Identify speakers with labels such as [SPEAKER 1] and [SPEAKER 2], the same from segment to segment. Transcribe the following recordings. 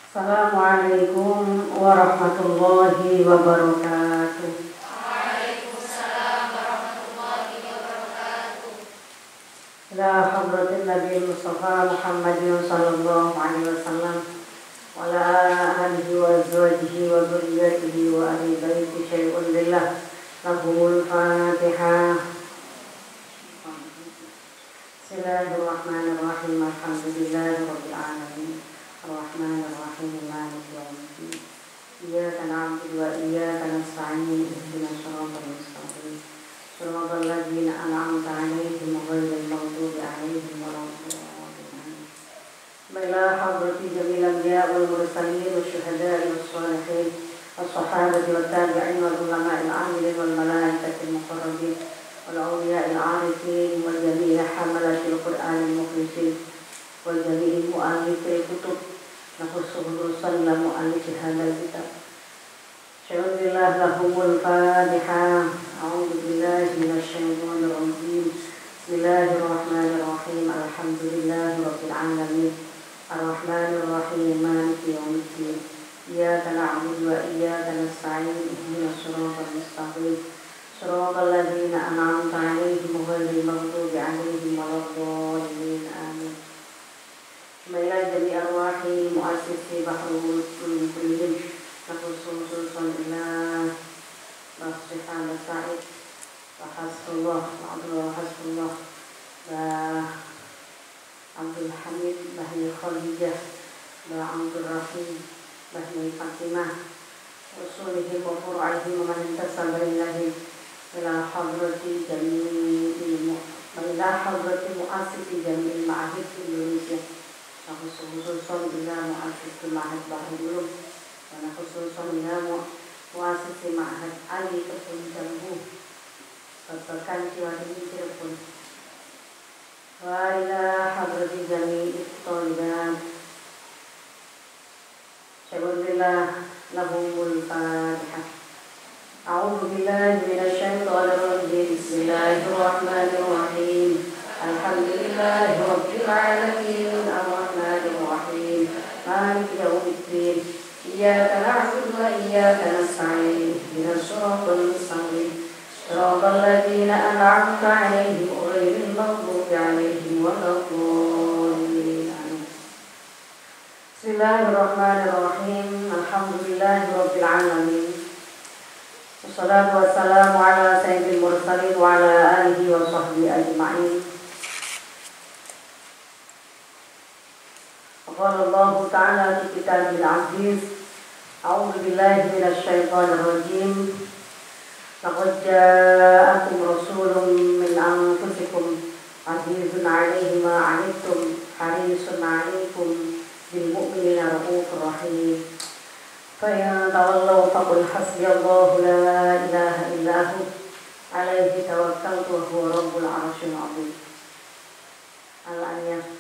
[SPEAKER 1] Assalamualaikum warahmatullahi wabarakatuh.
[SPEAKER 2] Waalaikumsalam warahmatullahi wabarakatuh.
[SPEAKER 1] Ila hadratin Nabi Mustafa Muhammadin sallallahu alaihi wasallam wa ala alihi wa azwajihi wa dzurriyyatihi wa ahli baiti syai'un lillah lahumul Fatihah. Bismillahirrahmanirrahim. Alhamdulillahirabbil alamin. Ar-Rahmanir-Rahim. Maliki yaumiddin. Iyyaka na'budu wa iyyaka nasta'in. Ihdinas siratal mustaqim. Shiratal ladzina an'amta 'alaihim ghairil maghdubi 'alaihim waladdallin. Ila hadrati jamil anbiya wal mursalin wasyuhada'i wassalihin was-sahabati wat tabi'in wal ulama'il 'amilin wal malaikatil muqarrabin wal awliya'il 'arifin wal jami'i hamalatil qur'anil mukhlisin wal jami'i mu'allifil kutub nafsuhum sallamu alaihi hadal kitab. Syai'ulillah lahumul Fatihah. A'udzu billahi minasyaitonir rajim. Bismillahirrahmanirrahim. Alhamdulillahirabbil alamin. Ar-Rahmanir Rahim. Maliki yaumiddin. Iyyaka na'budu wa iyyaka nasta'in. Ihdinas siratal mustaqim. Shiratal ladzina an'amta 'alaihim ghairil maghdubi 'alaihim waladdallin. Amin. Baiklah jami arwahi muassisi bahrul ulum nafsul sallallahu nasihan sa'id wa hasbullah wa abdullah hasbullah wa Abdul Hamid bahni Khadijah wa Abdul Rahim bahni Fatimah usulihi wa furu'ihi wa man intasaba ilahi ila hadrati jami'i ila hadrati muassisi jami'il ma'ahid Indonesia khususan ila muassisi ma'had Bahrul Ulum dan khususan ila muassisi ma'had Ali Kebun Jambu Babakan Ciwadini Cirebon wa ila hadrati jami'i tholibat syai'ulillah lahumul Fatihah. A'udzu billahi minasyaitonir rajim. Bismillahirrahmanirrahim. Alhamdulillahi rabbil alamin. Ar-Rahmanir Rahim. Maliki yaumiddin. Iyyaka na'budu wa iyyaka nasta'in. Ihdinas siratal mustaqim. Shiratal ladzina an'amta 'alaihim ghairil maghdubi 'alaihim waladdallin. Bismillahirrahmanirrahim. Alhamdulillahi rabbil alamin. Wassalatu wassalamu ala sayyidil mursalin wa ala alihi wa sahbihi ajma'in. Qala Allah ta'ala fi kitabil aziz. A'udzu billahi minasy syaithanir rajim. Laqad ja'akum rasulun min anfusikum azizun 'alaihi ma 'anittum harisun 'alaikum bil mu'minina raufur rahim. Fa tawallaw faqul hasbiyallahu la ilaha illa hu alaihi tawakkaltu wa huwa rabbul 'arsyil 'azim. Al-ayat.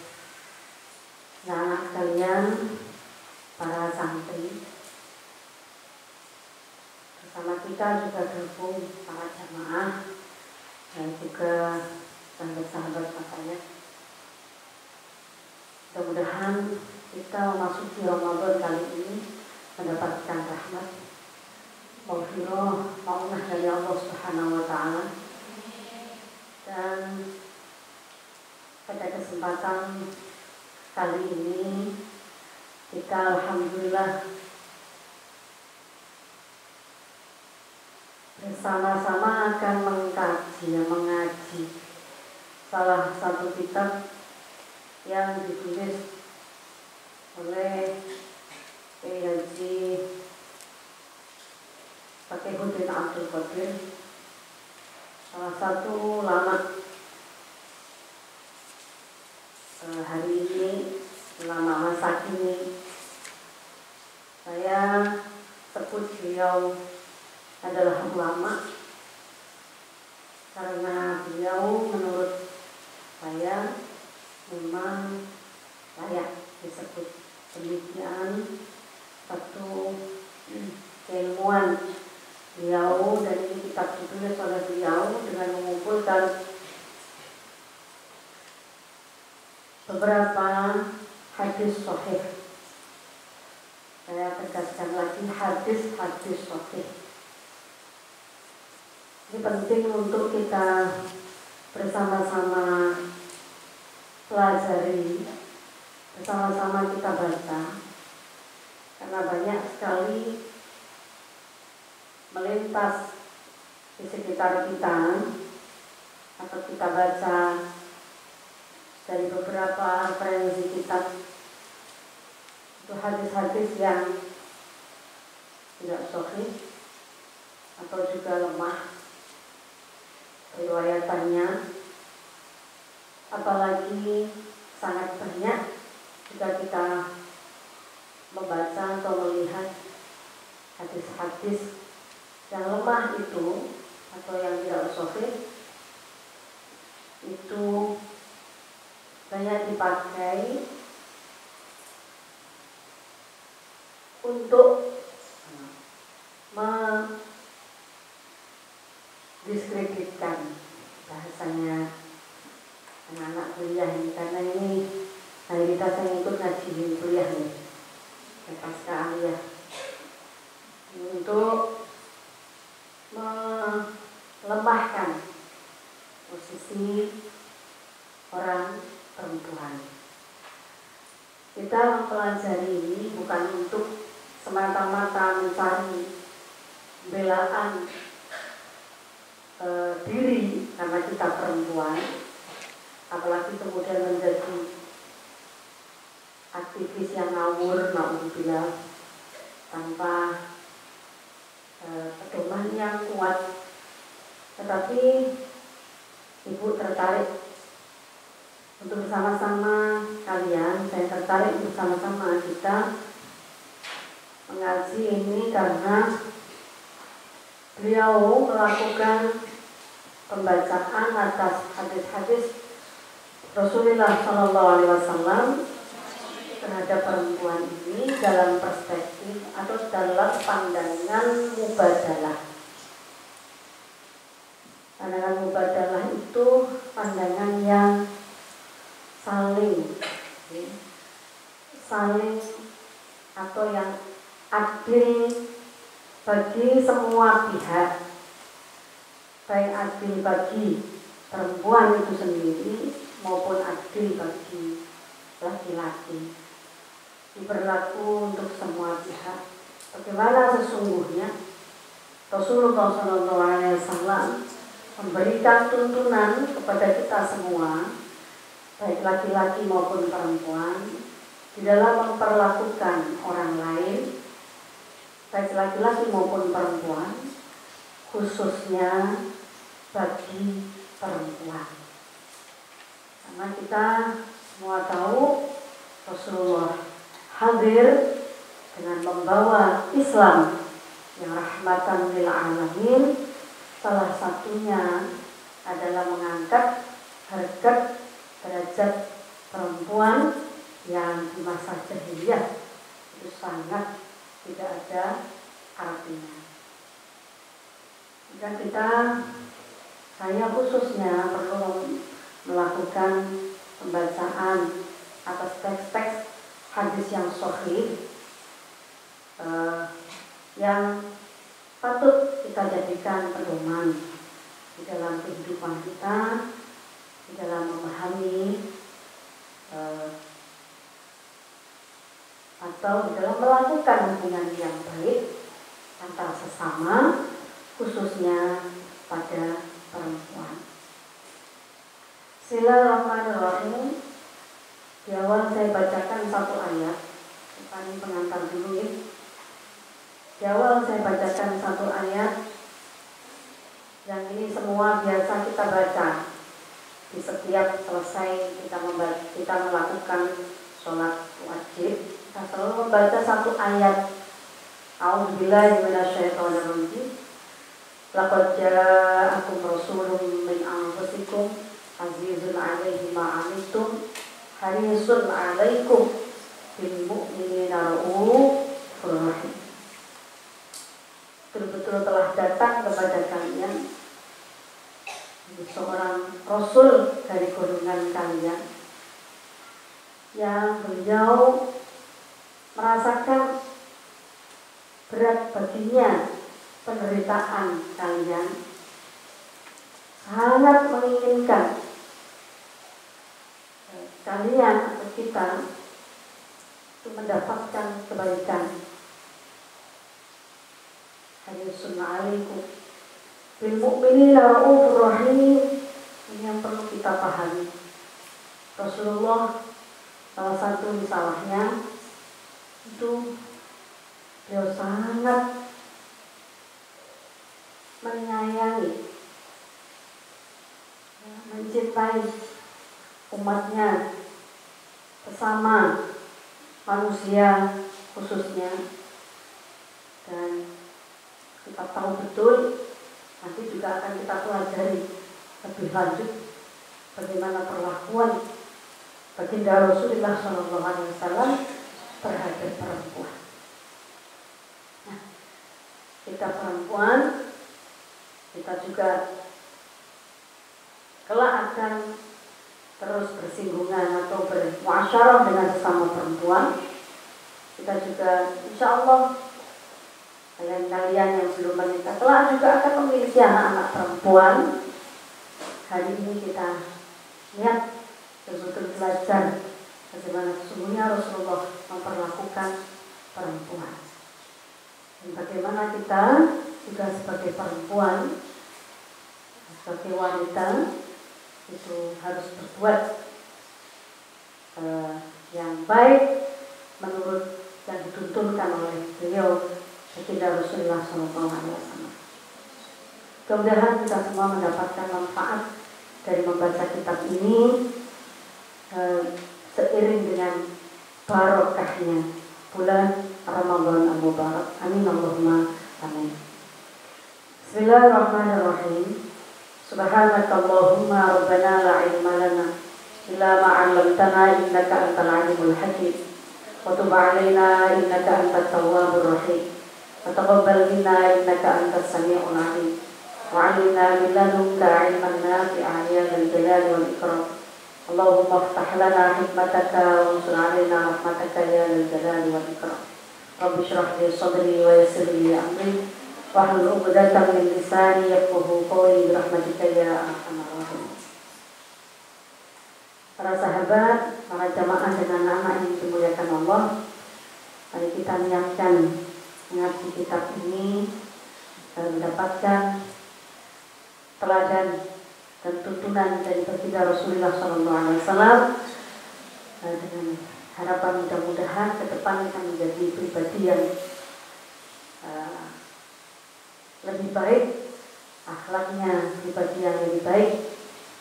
[SPEAKER 1] Anak kalian para santri bersama kita juga gabung para jamaah dan juga sahabat-sahabat katanya. Mudah-mudahan kita memasuki Ramadan kali ini mendapatkan rahmat, maghfirah, maunah dari Allah Subhanahu wa taala. Dan pada kesempatan kali ini kita alhamdulillah bersama-sama akan mengaji salah satu kitab yang ditulis oleh PhD Fakihuddin Abdul Qadir, salah satu ulama hari ini, selama masa kini. Saya sebut beliau adalah ulama karena beliau menurut saya memang layak disebut demikian. Satu keilmuan beliau, dan ini kitab ditulis oleh beliau dengan mengumpulkan beberapa hadis sahih Saya tegaskan lagi hadis-hadis sahih. Ini penting untuk kita bersama-sama pelajari, bersama-sama kita baca, karena banyak sekali melintas di sekitar kita atau kita baca dari beberapa referensi kitab itu hadis-hadis yang tidak sahih atau juga lemah riwayatannya, apalagi sangat banyak jika kita membaca atau melihat hadis-hadis yang lemah itu atau yang tidak sahih itu banyak dipakai untuk mendiskreditkan, bahasanya anak-anak kuliah ini, karena ini mayoritas yang ikut ngaji kuliah nih, pasca aliyah, untuk melemahkan posisi orang perempuan. Kita mempelajari ini bukan untuk semata-mata mencari pembelaan diri karena kita perempuan, apalagi kemudian menjadi aktivis yang ngawur, naudzubillah, tanpa pedoman yang kuat. Tetapi Ibu tertarik untuk bersama-sama kalian, saya tertarik bersama-sama kita mengaji ini karena beliau melakukan pembacaan atas hadis-hadis Rasulullah SAW terhadap perempuan ini dalam perspektif atau dalam pandangan mubadalah. Pandangan mubadalah itu pandangan yang saling atau yang adil bagi semua pihak, baik adil bagi perempuan itu sendiri maupun adil bagi laki-laki, berlaku untuk semua pihak. Bagaimana sesungguhnya Rasulullah SAW memberikan tuntunan kepada kita semua, baik laki-laki maupun perempuan, di dalam memperlakukan orang lain, baik laki-laki maupun perempuan, khususnya bagi perempuan. Karena kita semua tahu Rasulullah hadir dengan membawa Islam yang rahmatan lil alamin. Salah satunya adalah mengangkat harkat derajat perempuan yang di masa jahiliyah itu sangat tidak ada artinya. Jika saya khususnya perlu melakukan pembacaan atas teks-teks hadis yang sahih yang patut kita jadikan pedoman di dalam kehidupan kita, di dalam memahami atau di dalam melakukan hubungan yang baik antara sesama, khususnya pada perempuan. Bismillahirrahmanirrahim. Di awal saya bacakan satu ayat. Ini pengantar dulu ya. Di awal saya bacakan satu ayat yang ini semua biasa kita baca di setiap selesai kita melakukan sholat wajib. Kita selalu membaca satu ayat. A'udzubillahi minasyaitonirrajim. Laqad ja'akum rasulun min anfusikum azizun 'alaihi ma 'anittum harisun 'alaikum bil mu'minina ra'ufur rahim. Betul-betul telah datang kepada kalian seorang rasul dari golongan kalian yang beliau merasakan berat baginya penderitaan kalian, sangat menginginkan kalian atau kita untuk mendapatkan kebaikan. Harisun alaikum bil mu'minina ra'ufur rahim. Ini yang perlu kita pahami. Rasulullah salah satu misalnya itu beliau sangat menyayangi, mencintai umatnya, sesama manusia khususnya. Dan kita tahu betul, nanti juga akan kita pelajari lebih lanjut bagaimana perlakuan baginda Rasulullah SAW terhadap perempuan. Nah, kita perempuan, kita juga kelak akan terus bersinggungan atau bermuasyarah dengan sesama perempuan. Kita juga insya Allah kalian yang belum menikah kelak juga akan memiliki anak-anak perempuan. Hari ini kita lihat betul-betul belajar bagaimana sesungguhnya Rasulullah memperlakukan perempuan. Dan bagaimana kita juga sebagai perempuan, sebagai wanita itu harus berbuat yang baik menurut yang dituntunkan oleh beliau baginda Rasulullah SAW. Mudah-mudahan kita semua mendapatkan manfaat dari membaca kitab ini seiring dengan barokahnya bulan Ramadan al-Mubarak. Amin Allahumma amin. Bismillahirrahmanirrahim. Subhanakallahumma rabbana la ilma lana illa ma 'allamtana innaka antal alimul hakim. Wa tub 'alaina innaka antat tawwabur rahim. Wa taqabbal minna innaka antas sami'ul 'alim. Wa 'allimna min ladunka 'ilman nafi'an ya dzal jalali wal ikram. Allahumma iftah lana hikmataka wa ansur 'alaina rahmataka ya dzal jalali wal ikram. Rabbi shrah li sadri wa yassir li amri wahlul 'uqdatam min lisani yafqahu qawli birahmatika ya arhamar rahimin. Para sahabat, para jamaah dan anak-anak yang dimuliakan Allah, mari kita niatkan mengaji kitab ini dan mendapatkan teladan dan tuntunan dari baginda Rasulullah SAW, dengan harapan mudah-mudahan ke depan akan menjadi pribadi yang lebih baik, akhlaknya pribadi yang lebih baik,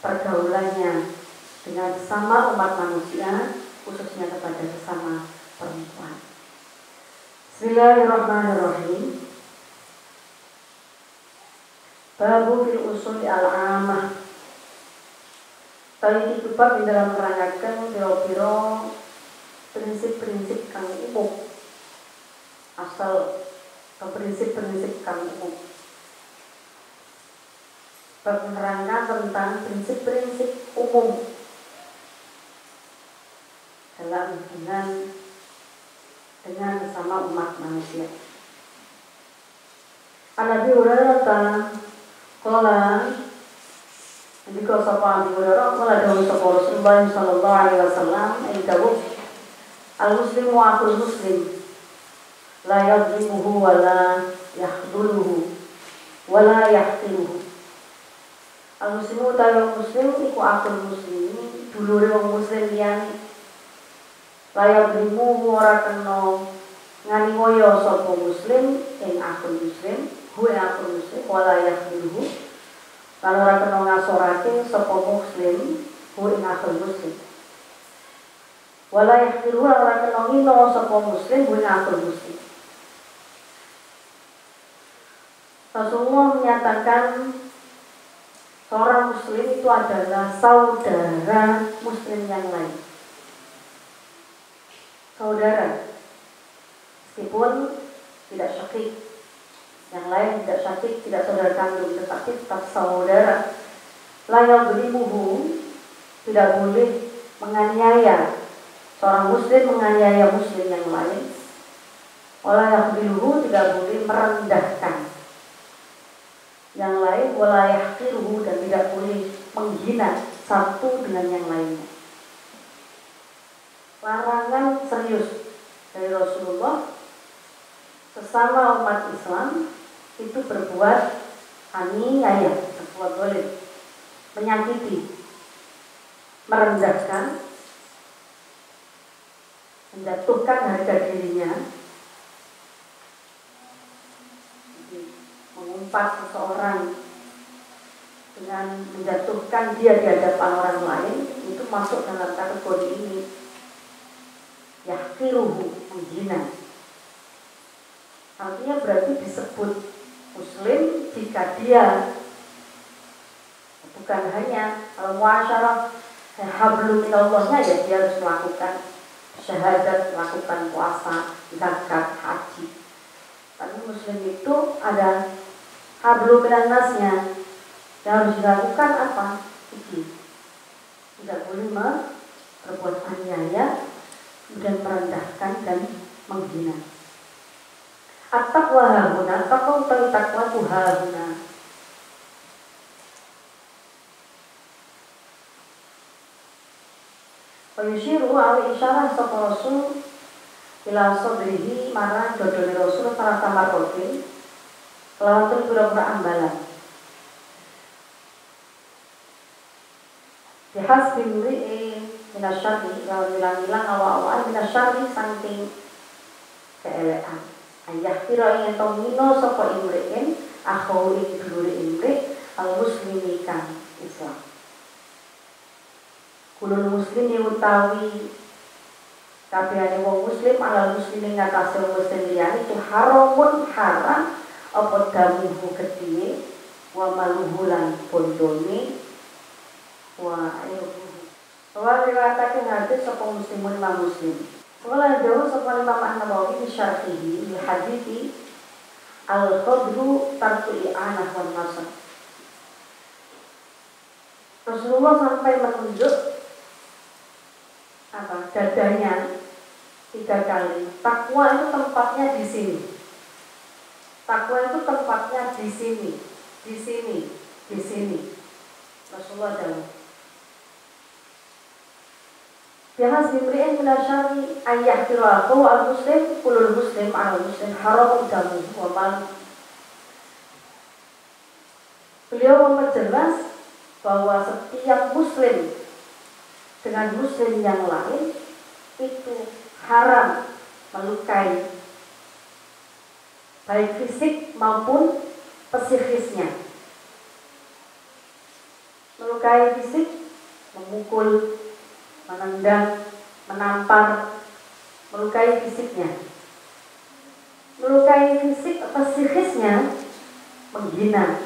[SPEAKER 1] pergaulannya dengan sesama umat manusia, khususnya kepada sesama perempuan. Bismillahirrahmanirrahim. Babu fil usul al-amah. Tadi itu bab di dalam menerangkan piro-piro prinsip-prinsip kang umum, asal atau prinsip-prinsip kang umum. Bab menerangkan tentang prinsip-prinsip umum dalam hubungan dengan sama umat manusia. An-Nabi Hurairah qala Andika sapa Abi Hurairah qala dawuh sapa Rasulullah sallallahu alaihi wasallam indahu al-muslimu akhul muslim la yadhlimuhu wa la yakhdhuluhu wa la yahqiruhu. Al-muslimu tayo muslim iku akhul muslim, dulure wong muslim liyane. La yadhlimuhu ora kena nganiaya sapa muslim ing akhul muslim, huwa akhul muslim wa la yakhdhuluhu. Kalau ora kena ngasorake sapa muslim ku ing akhul muslim. Wala yahtiru ora kena ngino sapa muslim ku ing akhul muslim. Rasulullah menyatakan seorang muslim itu adalah saudara muslim yang lain. Saudara, meskipun tidak syakik, yang lain tidak syakik, tidak saudara kandung, tetapi tetap saudara. La yadhlimuhu, tidak boleh menganiaya, seorang muslim menganiaya muslim yang lain. Wala yakhdiluhu, tidak boleh merendahkan yang lain, wala yahqiruhu, dan tidak boleh menghina satu dengan yang lainnya. Larangan serius dari Rasulullah, sesama umat Islam itu berbuat aniaya, berbuat zalim, menyakiti, merendahkan, menjatuhkan harga dirinya, mengumpat seseorang dengan menjatuhkan dia di hadapan orang lain, itu masuk dalam kategori ini. Yahqiruhu, menghina. Artinya berarti disebut muslim jika dia bukan hanya kalau muasyarah hablum minallahnya, ya dia harus melakukan syahadat, melakukan puasa, zakat, haji. Tapi muslim itu ada hablum minannasnya, yang harus dilakukan apa? Ini tidak boleh berbuat aniaya, kemudian merendahkan dan menghina. At-taqwa hahuna, taqwa utawi takwa tu hahuna. Wa yushiru awi isyarah sapa Rasul ila sadrihi marang dodone Rasul para tamarotin kelawan pira-pira ambalan. Dihas bimri'i minasyarri, kalau bilang-bilang awal-awal minasyarri saking keelekan. Ayah kira ingin tomino sopo imri'in akhau ing dulure imri' al-muslimikan Islam. Kulul muslimi utawi kabehane wong muslim alal muslimin ngatasi wong muslim liyane itu haramun haram apa damuhu gedhe wa maluhu lan bondone wa ayuhu. Wa riwayatake hadis sapa muslimun lan muslim. Wala jauh sapa Imam An-Nawawi di syarhihi di hadithi al-qadru tarku i'anah wal nasr. Rasulullah sampai menunjuk dadanya 3 kali. Takwa itu tempatnya di sini. Takwa itu tempatnya di sini, di sini, di sini. Rasulullah jauh. Bihas bimri'in minasyari ayah kiraku al-muslim kulul muslim al-muslim haram damu wa mal. Beliau memperjelas bahwa setiap muslim dengan muslim yang lain itu haram melukai baik fisik maupun psikisnya. Melukai fisik, memukul, menendang, menampar, melukai fisiknya. Melukai fisik atau psikisnya, menghina,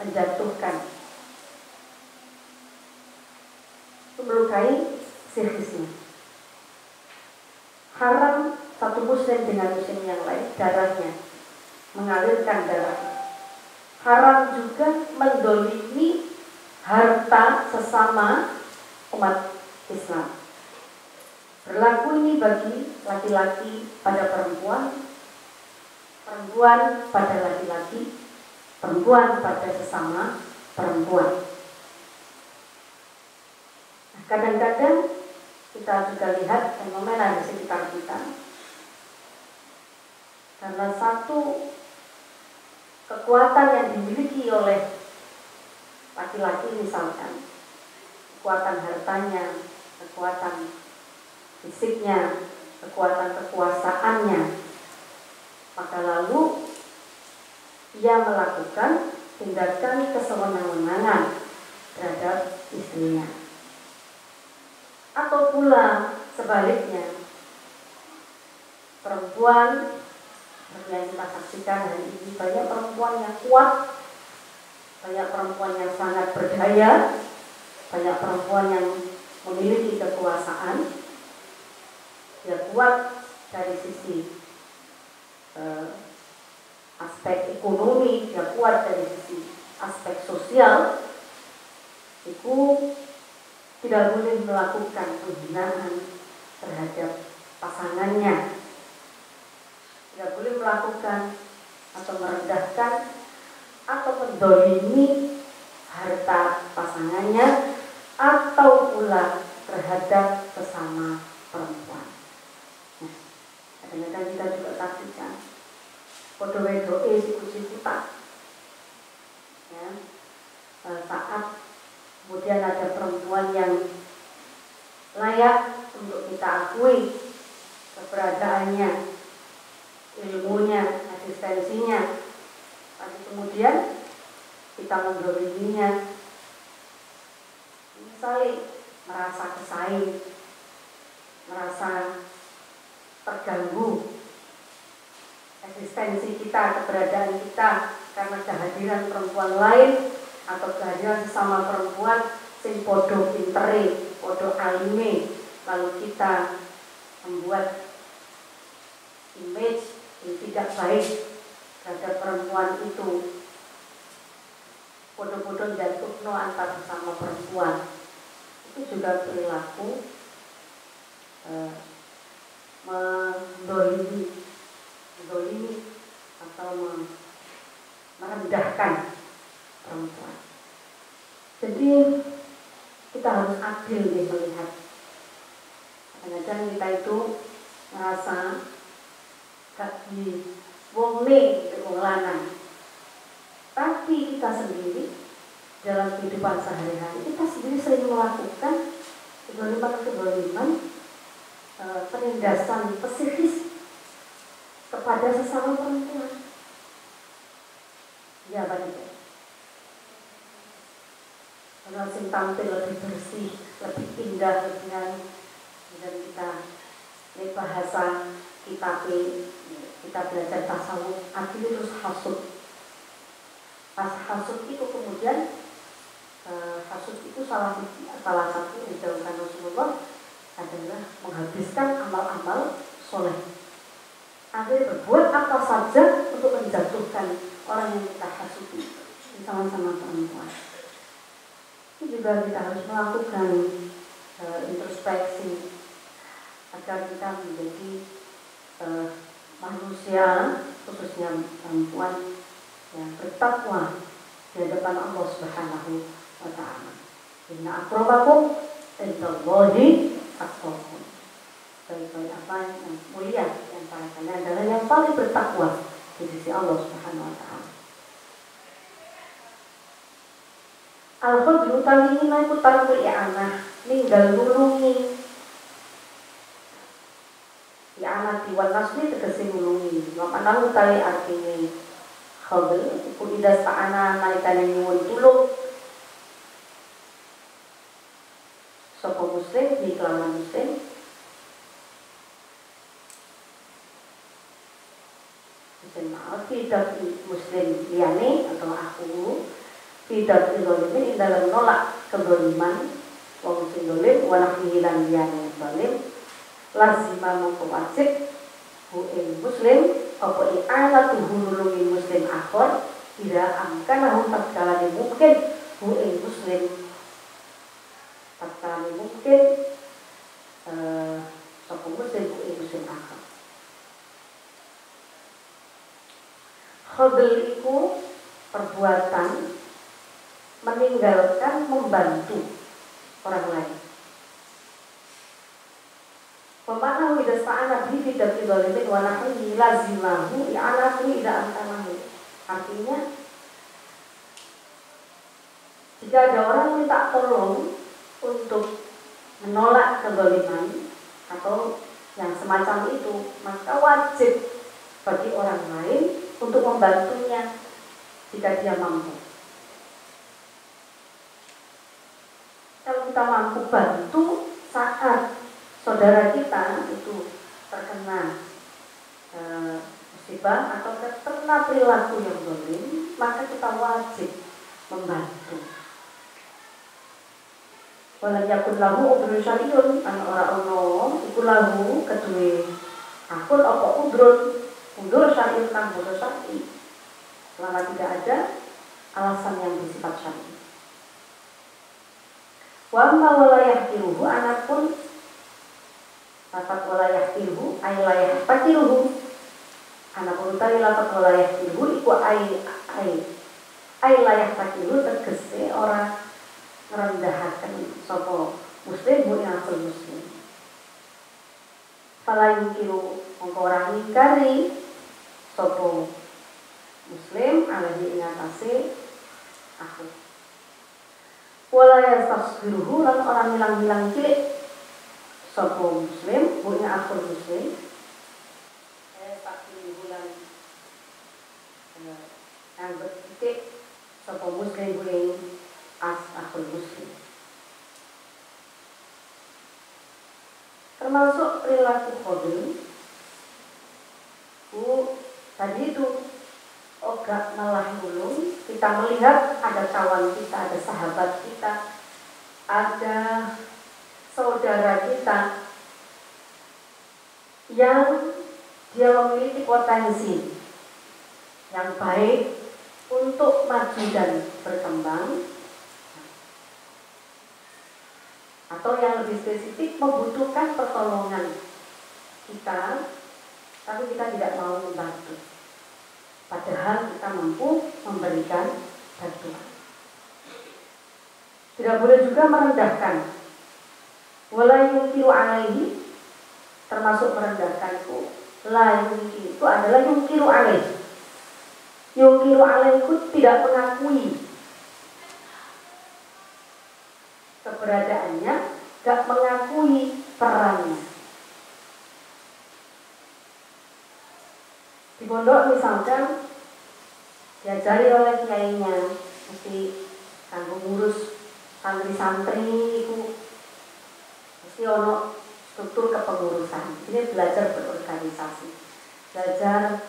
[SPEAKER 1] menjatuhkan. Itu melukai psikisnya. Haram satu muslim dengan muslim yang lain darahnya, mengalirkan darah. Haram juga mendolimi harta sesama umat Islam. Berlaku ini bagi laki-laki pada perempuan, perempuan pada laki-laki, perempuan pada sesama perempuan. Nah, kadang-kadang kita juga lihat fenomena di sekitar kita. Karena satu kekuatan yang dimiliki oleh laki-laki misalkan, kekuatan hartanya, kekuatan fisiknya, kekuatan kekuasaannya, maka lalu ia melakukan tindakan kesewenang-wenangan terhadap istrinya. Atau pula sebaliknya, perempuan yang kita saksikan hari ini banyak perempuan yang kuat, banyak perempuan yang sangat berdaya, banyak perempuan yang memiliki kekuasaan. Dia kuat dari sisi aspek ekonomi, dia kuat dari sisi aspek sosial. Itu tidak boleh melakukan penghinaan terhadap pasangannya. tidak boleh melakukan atau merendahkan atau mendolimi harta pasangannya atau pula terhadap sesama perempuan. Nah, kadang-kadang kita juga saksikan podo wedoke sikut-sikutan. Ya, saat kemudian ada perempuan yang layak untuk kita akui keberadaannya, ilmunya, eksistensinya, tapi kemudian kita mendoliminya, misalnya merasa kesaing, merasa terganggu eksistensi kita, keberadaan kita karena kehadiran perempuan lain atau kehadiran sesama perempuan sing podo pintere, podo alime, lalu kita membuat image yang tidak baik terhadap perempuan itu, podo-podo jatuhno antar sesama perempuan, itu juga perilaku mendolimi atau merendahkan perempuan. Jadi kita harus adil nih melihat. Kadang-kadang kita itu merasa gak di wongne wong lanang, tapi kita sendiri dalam kehidupan sehari-hari kita sendiri sering melakukan kedoliman penindasan psikis kepada sesama perempuan. Ya, Pak Ibu. Karena sing tampil lebih bersih, lebih indah, lebih nyanyi, dan kita ini bahasa kita belajar tasawuf, artinya terus hasud. Pas hasud itu kemudian hasud itu salah satu yang dilakukan Rasulullah adalah menghabiskan amal-amal soleh. Akhirnya berbuat apa saja untuk menjatuhkan orang yang kita hasuti, sama-sama perempuan. Ini juga kita harus melakukan introspeksi agar kita menjadi manusia, khususnya perempuan yang bertakwa di hadapan Allah Subhanahu wa Ta'ala. Inna akramakum indallahi atqakum. Baik-baik apa yang mulia di antara kalian adalah yang paling bertakwa di sisi Allah Subhanahu wa Ta'ala. Al-Khudru tali ini iku tarku i'anah, ninggal nulungi. I'anah diwan nasli tegesi nulungi. Mapanahu tali artinya khudru iku idas ta'ana nalikane nyuwun tulung sapa muslim di kelawan muslim maaf tidak muslim liyane atau aku tidak dizalimin dalam nolak kezaliman wong sing zalim wa nahyi lan liyane zalim lazima mongko wajib hu ing muslim apa i'anatu nulungi muslim akhir tidak amkanahu tatkala mungkin hu ing muslim tatkala mungkin sapa muslim hu ing muslim akhir. Khadl itu perbuatan meninggalkan membantu orang lain. Pemana widas ta'ana bi fidat idzalimin wa nahyi lazimahu i'anatu ida antamahu. Artinya jika ada orang minta tolong untuk menolak kezaliman atau yang semacam itu, maka wajib bagi orang lain untuk membantunya jika dia mampu. Kalau kita mampu bantu saat saudara kita itu terkena musibah atau terkena perilaku yang zalim, maka kita wajib membantu. Walau yakun lahu udrun syariun, an ora ono iku lahu kedue akun apa undur syariun kang bodo syar'i, selama tidak ada alasan yang bersifat syar'i. Wa ma walayah tiruhu anapun lafaz walayah tiruhu ay layah patiruhu anak utai lapat walayah kilu iku ai layak takilu tegese ora ngerendahaken sapa muslim bu akal muslim. Fala yukiru mongko ora ngingkari sapa muslim alaihi ingatase aku. Wala yastasbiruhu lan orang milang-milang cilik sapa muslim punya akal muslim. Takbiruhu lan anggap titik sapa muslim punya akal muslim. Termasuk perilaku khodri tadi itu ogak malah gulung, kita melihat ada kawan kita, ada sahabat kita, ada saudara kita yang dia memiliki potensi yang baik untuk maju dan berkembang, atau yang lebih spesifik membutuhkan pertolongan kita, tapi kita tidak mau membantu. Padahal kita mampu memberikan bantuan. Tidak boleh juga merendahkan. Wala yungkiru alaihi, termasuk merendahkan itu. La yungkiru itu adalah yungkiru alaihi. Yungkiru alaihi itu tidak mengakui keberadaannya, gak mengakui perannya. Di pondok misalkan diajari oleh kiainya mesti kanggo ngurus santri-santri itu mesti ono struktur kepengurusan. Ini belajar berorganisasi, belajar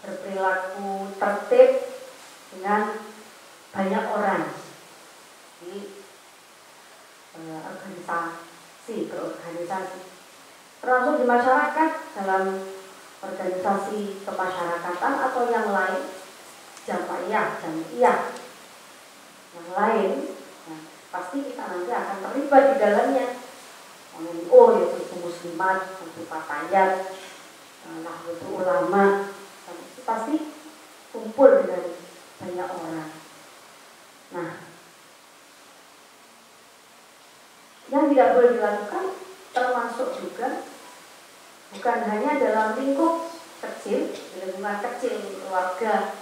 [SPEAKER 1] berperilaku tertib dengan banyak orang di berorganisasi, termasuk di masyarakat dalam organisasi kemasyarakatan atau yang lain, jamaiyah yang lain, nah, pasti kita nanti akan terlibat di dalamnya. Oh yaitu muslimat, itu fatayat, nah itu ulama, itu pasti kumpul dengan banyak orang. Nah, yang tidak boleh dilakukan termasuk juga bukan hanya dalam lingkup kecil, di lingkungan kecil keluarga,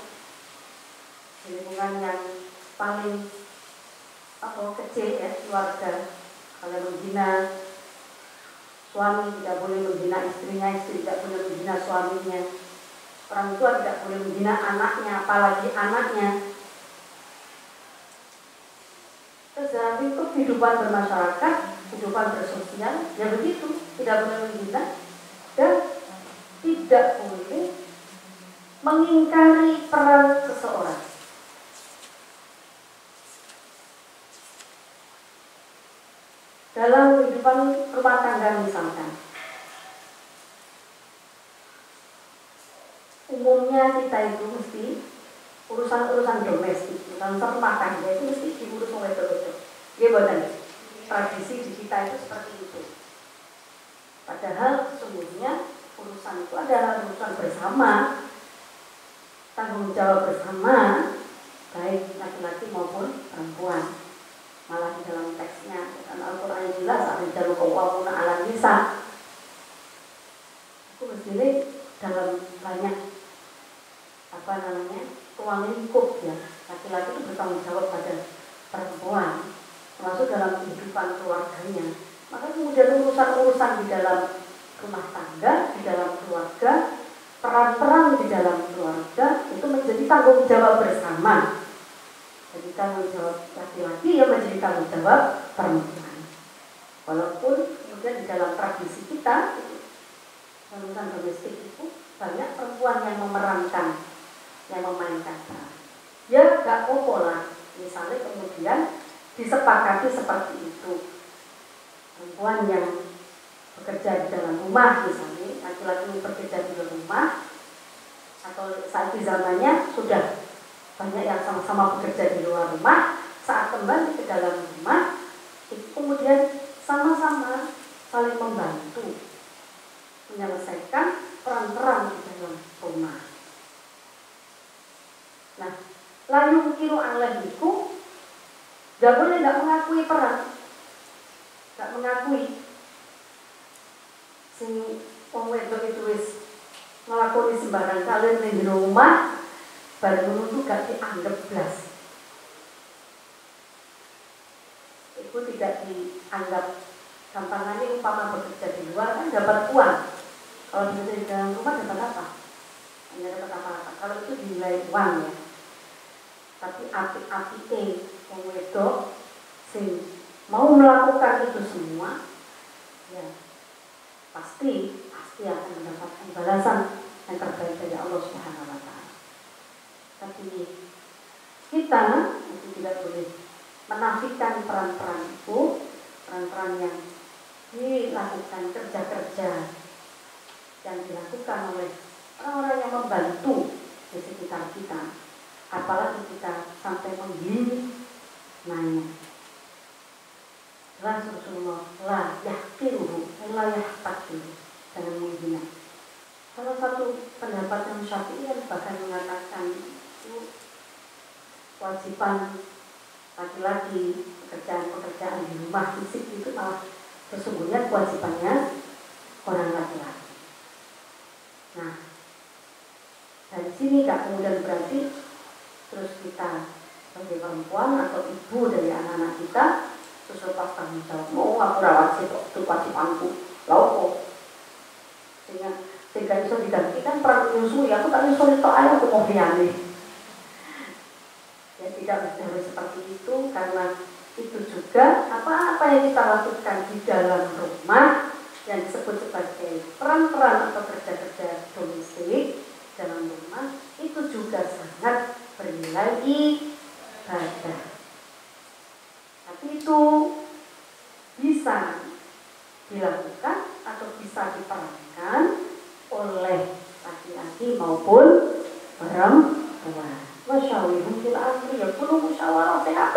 [SPEAKER 1] di lingkungan yang paling kecil ya keluarga. Kalau menghina suami tidak boleh menghina istrinya, istri tidak boleh menghina suaminya, orang tua tidak boleh menghina anaknya, apalagi anaknya. Terus dalam lingkup kehidupan bermasyarakat, kehidupan bersosial, ya begitu, tidak boleh menghina dan tidak boleh mengingkari peran seseorang. Dalam kehidupan rumah tangga misalkan, umumnya kita itu mesti urusan-urusan domestik, urusan rumah tangga itu mesti diurus oleh wedok-wedok. Gimana? Tradisi di kita itu seperti itu. Padahal sesungguhnya urusan itu adalah urusan bersama, tanggung jawab bersama, baik laki-laki maupun perempuan. Malah di dalam teksnya Al-Quran jelas ada jalur qawwamuna 'alan nisa. Itu mesti dalam banyak ruang lingkup ya, laki-laki itu bertanggung jawab pada perempuan, termasuk dalam kehidupan keluarganya. Maka kemudian urusan-urusan di dalam rumah tangga, di dalam keluarga, peran-peran di dalam keluarga itu menjadi tanggung jawab bersama. Jadi tanggung jawab laki-laki yang menjadi tanggung jawab perempuan. Walaupun kemudian di dalam tradisi kita urusan domestik itu banyak perempuan yang memerankan, yang memainkan peran. Ya gak apa-apa lah, misalnya kemudian disepakati seperti itu. Perempuan yang bekerja di dalam rumah misalnya, laki-laki bekerja di dalam rumah, atau saat di zamannya sudah banyak yang sama-sama bekerja di luar rumah, saat kembali ke dalam rumah, itu kemudian sama-sama saling membantu menyelesaikan peran-peran di dalam rumah. Nah, layu kilo aleh itu gak boleh gak mengakui peran, gak mengakui sing wong wedok itu wis nglakoni sembarang kalian ning rumah bareng ngono gak dianggap blas. Itu tidak dianggap gampangannya umpama bekerja di luar kan dapat uang. Kalau bekerja di dalam rumah dapat apa? Hanya dapat apa-apa. Kalau itu dinilai uang ya. Tapi api-api wong wedok sing mau melakukan itu semua ya pasti akan mendapatkan balasan yang terbaik dari Allah Subhanahu wa taala. Tapi kita itu tidak boleh menafikan peran-peran itu, peran-peran yang dilakukan, kerja-kerja yang dilakukan oleh orang-orang yang membantu di sekitar kita. Apalagi kita sampai menggiring nanya. Rasulullah la yahqiruhu la yahtaqiruhu, jangan menghina. Salah satu pendapat yang Syafi'i bahkan mengatakan itu kewajiban laki-laki pekerjaan-pekerjaan di rumah fisik itu malah sesungguhnya kewajibannya orang laki-laki. Nah, dari sini gak kemudian berarti terus kita sebagai perempuan atau ibu dari anak-anak kita terus lepas tanggung jawab, mau aku rawat sih kok, itu kewajibanku, lau kok sehingga bisa digantikan peran menyusui, aku tak nyusui tok ayo aku mau liane. Ya tidak harus seperti itu, karena itu juga apa-apa yang kita lakukan di dalam rumah yang disebut sebagai peran-peran atau kerja-kerja domestik dalam rumah itu juga sangat bernilai ibadah. Tapi itu bisa dilakukan atau bisa diperankan oleh laki-laki maupun perempuan. Wasyawirhum fil amri, ya kudu musyawarah THP.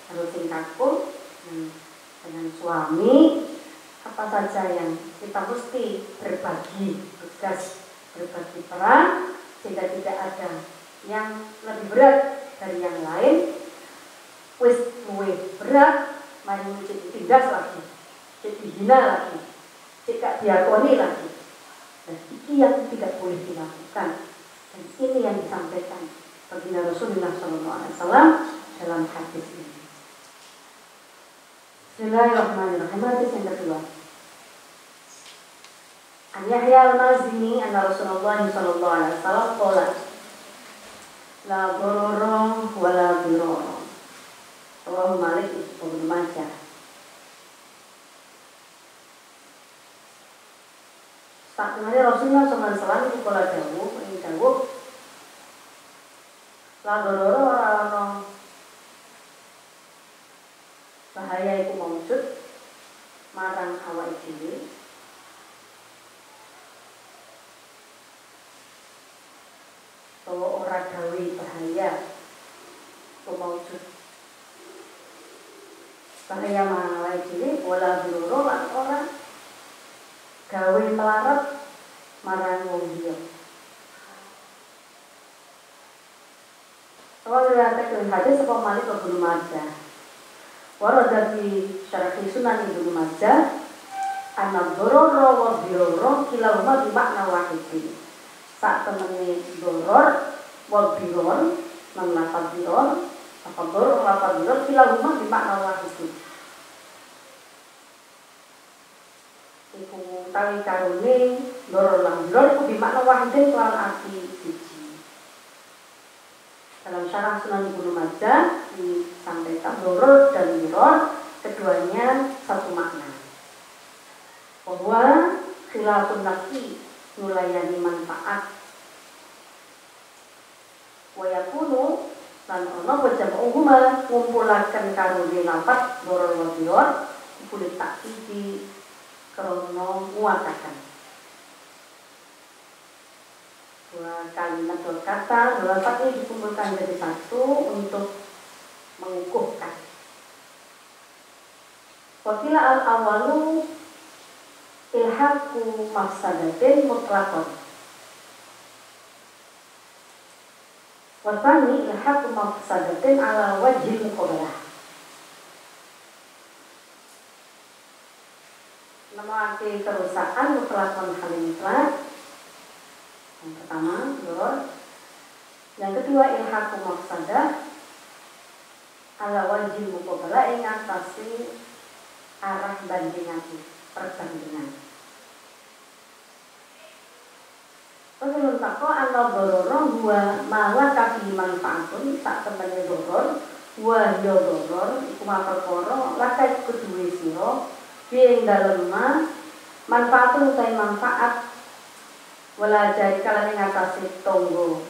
[SPEAKER 1] Harus singkatku dengan suami apa saja yang kita mesti berbagi tugas, berbagi peran sehingga tidak ada yang lebih berat dari yang lain. Wis luwih berat, mari jadi tindas lagi, jadi hina lagi, tidak diakoni lagi. Dan ini yang tidak boleh dilakukan. Dan ini yang disampaikan baginda Rasulullah SAW dalam hadis ini. Bismillahirrahmanirrahim. Hadis yang kedua. An Yahya al-Mazini anna Rasulullah SAW qala la darara wa la dirara. Rawahu Malik Ibnu Majah. Satemene Rasulullah SAW iku kala dawuh la darara ora ana bahaya iku maujud marang awake dhewe bahwa ora gawe bahaya iku maujud bahaya marang awake dhewe wala dirara lan ora gawe melarat marang wong liya. Kalau dikatakan hadis apa Malik Ibnu Majah. Warada fi syarah Sunan Ibnu Majah anna dororo wa biroro kilahuma bi makna wahid. Sak temene doror wa biror lan lafaz biror apa doror lafaz biror kilahuma bi makna wahid. Iku tawi karone doror lan biror iku bi makna wahid lan arti siji. Dalam syarah Sunan Ibnu Majah disampaikan doror dan biror keduanya satu makna. Bahwa khilafun nafsi nulayani manfaat. Wa yakunu lan ono wajam'uhuma ngumpulaken karone lafaz doror wa biror kulit takkidi krana nguataken. Dua kalimat dua kata, dua lafaz ini dikumpulkan jadi satu untuk mengukuhkan. Wakila al-awalu ilhaku mafsadatin mutlaqan. Watani ilhaku mafsadatin ala wajhil muqabalah. Namanya kerusakan mutlaqan halin mutlaq. Yang pertama, doror. Yang kedua, ilhaku mafsadah ala wajhil muqabalah ing ngatasi arah bandingake, perbandingan. Menurut aku ana dororo huwa malah kaki manfaatun tak temene doror wa yo doror iku perkara lakai kedue sira ing dalem manfaatun utawi manfaat wala jari kalane ngatasi tonggo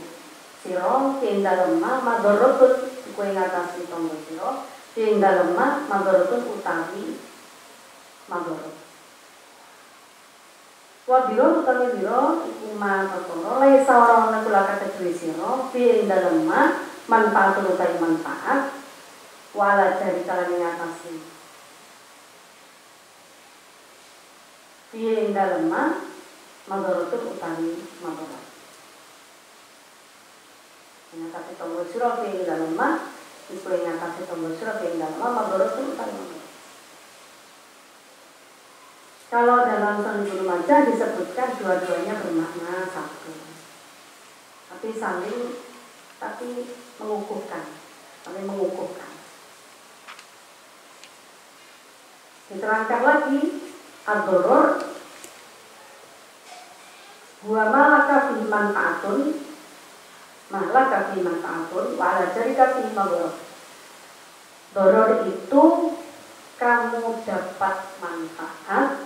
[SPEAKER 1] sira ing dalem madharatun iku ing ngatasi tonggo sira ing dalem madharatun utawi madharat. Wa biro utawi biro iku perkara lae sawarana kula kedue sira ing dalem manfaat utawi manfaat wala jari kalane ngatasi ing dalem madharatun utawi madharat. Ngatasi tonggo sira ing dalem iku ing ngatasi tonggo sira ing dalem madharatun utawi madharat. Kalau dalam Sahih Majah disebutkan dua-duanya bermakna satu, tapi mengukuhkan, saling mengukuhkan. Diterangkan lagi, ad-doror huwa malaka fi manfaatun, wa ala jarika fi madharat. Doror itu kamu dapat manfaat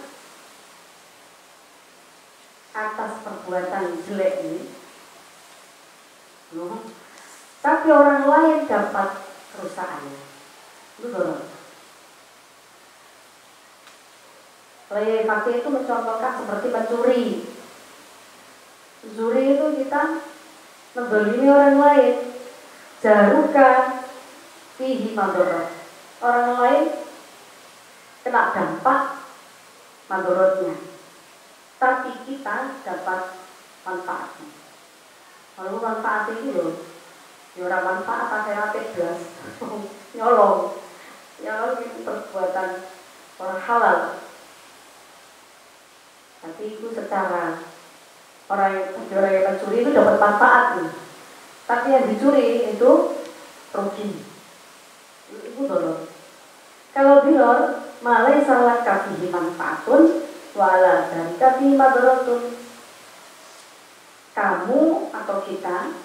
[SPEAKER 1] atas perbuatan jelek ini, tapi orang lain dapat kerusakannya. Itu dorong. Lay pakai itu mencontohkan seperti mencuri. Mencuri itu kita mendolimi orang lain. Jaruka fihi madharat. Orang lain kena dampak madharatnya, tapi kita dapat manfaatnya. Kalau manfaat itu loh, orang manfaat akhirat belas, nyolong itu perbuatan orang halal. Tapi itu secara orang yang mencuri itu dapat manfaat nih, tapi yang dicuri itu rugi. Itu dolor. Kalau bilor malah salah kafihi manfaatun wala dari kafi madharatun. Kamu atau kita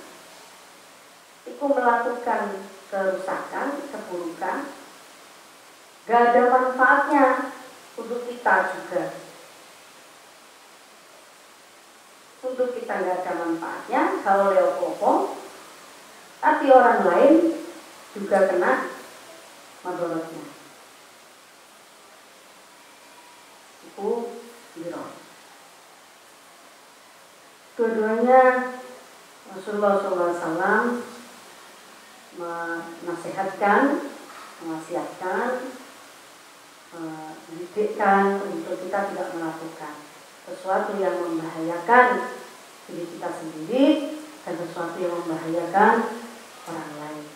[SPEAKER 1] itu melakukan kerusakan, keburukan, gak ada manfaatnya untuk kita juga. Untuk kita gak ada manfaatnya kalau leopopo, tapi orang lain juga kena madharatnya. Biro. Dua-duanya Rasulullah SAW menasihatkan, mewasiatkan, mendidikkan untuk kita tidak melakukan sesuatu yang membahayakan diri kita sendiri dan sesuatu yang membahayakan orang lain.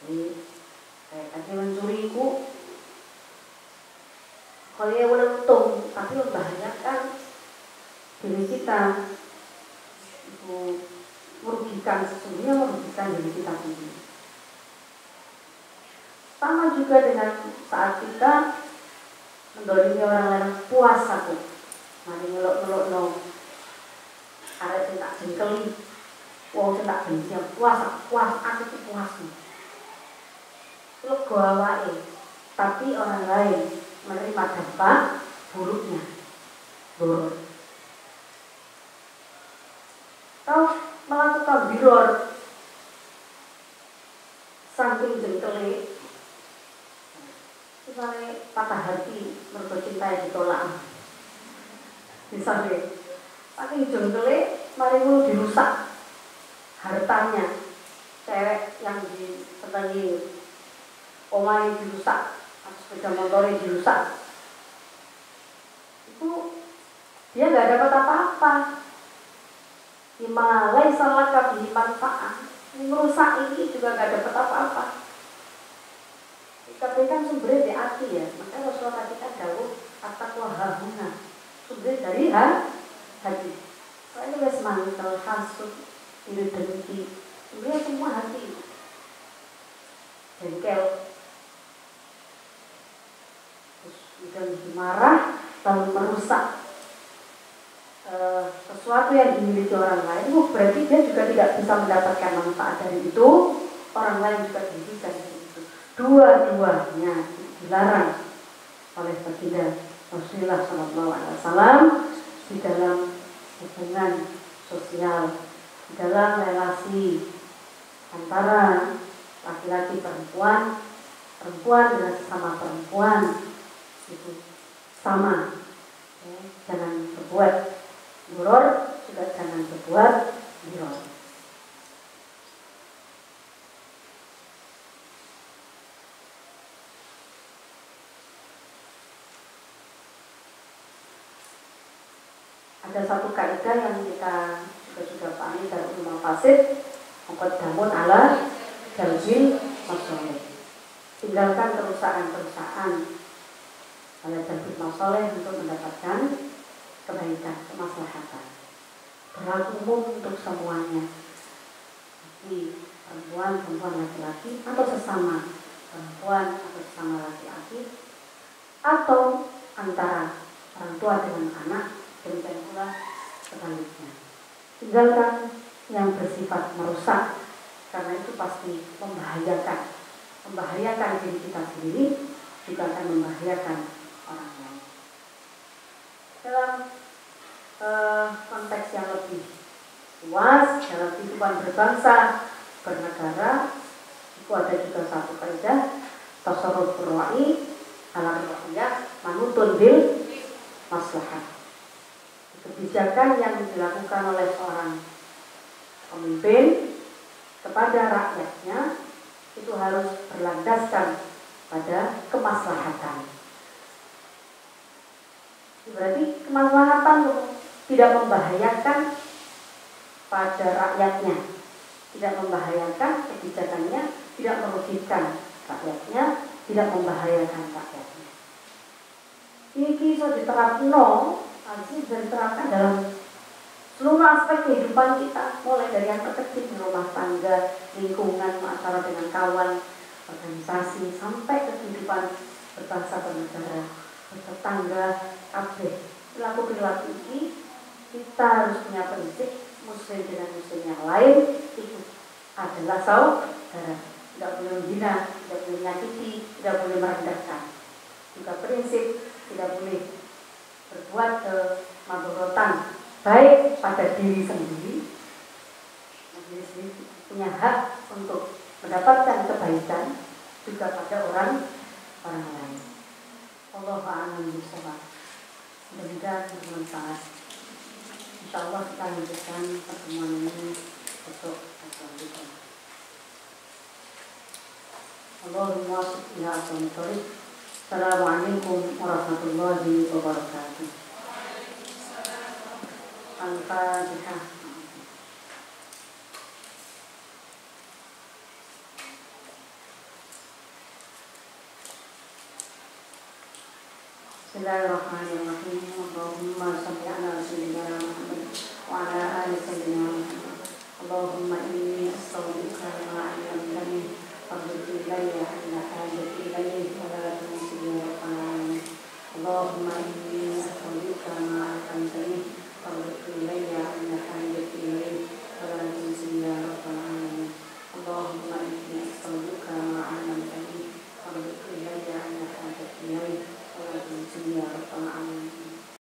[SPEAKER 1] Jadi kayak tadi mencuri itu kalau yang untung tapi membahayakan diri kita, itu merugikan, sesungguhnya merugikan diri kita sendiri. Sama juga dengan saat kita mendolimi orang lain, puas aku mari ngelok-ngelok no arek sing tak jengkeli wong sing tak benci, puas aku tuh puas nih lego awake, tapi orang lain menerima dampak buruknya. Doror. Kau melakukan biror saking jengkeli, misalnya patah hati mergo cinta yang ditolak, misalnya saking jengkeli mari mulu dirusak hartanya, cewek yang disenangi omah dirusak sepeda motornya dirusak, itu dia nggak dapat apa-apa. Imalai salah kabihi manfaat, merusak ini juga nggak dapat apa-apa. Tapi kan sumbernya di hati ya, makanya Rasulullah tadi kan dawuh at-taqwa hahuna, sumbernya dari hati. Soalnya wes mantel, hasud, iri dengki, sumbernya semua hati. Jengkel, terus udah marah, lalu merusak sesuatu yang dimiliki orang lain, berarti dia juga tidak bisa mendapatkan manfaat dari itu. Orang lain juga dirugikan dari itu. Dua-duanya dilarang oleh baginda Rasulullah SAW di dalam hubungan sosial, di dalam relasi antara laki-laki perempuan, perempuan dengan sesama perempuan itu sama. Ya, jangan berbuat buror, juga jangan berbuat biror. Ada satu kaidah yang kita sudah pahami dari ulama fasid, muqaddamun ala jalbil masoleh. Tinggalkan kerusakan-kerusakan ala jalbil masoleh untuk mendapatkan kebaikan, kemaslahatan. Berlaku umum untuk semuanya. Jadi perempuan laki-laki, atau sesama perempuan atau sesama laki-laki, atau antara orang tua dengan anak, demikian pula sebaliknya. Tinggalkan yang bersifat merusak, karena itu pasti membahayakan diri kita sendiri, juga akan membahayakan orang lain. Dalam konteks yang lebih luas, dalam kehidupan berbangsa, bernegara, itu ada juga satu kaidah tasarruf ra'i ala ra'iyah manutun bil maslahat. Kebijakan yang dilakukan oleh seorang pemimpin kepada rakyatnya itu harus berlandaskan pada kemaslahatan. Berarti kemaslahatan tidak membahayakan pada rakyatnya, tidak membahayakan kebijakannya, tidak merugikan rakyatnya, tidak membahayakan rakyatnya. Ini bisa diterapkan, bisa diterapkan dalam seluruh aspek kehidupan kita, mulai dari yang terkecil di rumah tangga, lingkungan, masalah dengan kawan, organisasi, sampai ke kehidupan berbangsa bernegara, bertetangga, kabeh. Perilaku-perilaku ini kita harus punya prinsip muslim dengan muslim yang lain itu adalah saudara. Tidak boleh menghina, tidak boleh menyakiti, tidak boleh merendahkan. Juga prinsip tidak boleh berbuat kemadaratan baik pada diri sendiri. Diri sendiri punya hak untuk mendapatkan kebaikan juga pada orang lain. Allahu a'lam bishawab. Mudah-mudahan bermanfaat. Insyaallah kita lanjutkan pertemuan ini besok selanjutnya. Allahumma sholli ala Muhammad. Assalamualaikum warahmatullahi wabarakatuh. Al-Fatihah. Bismillahirrahmanirrahim.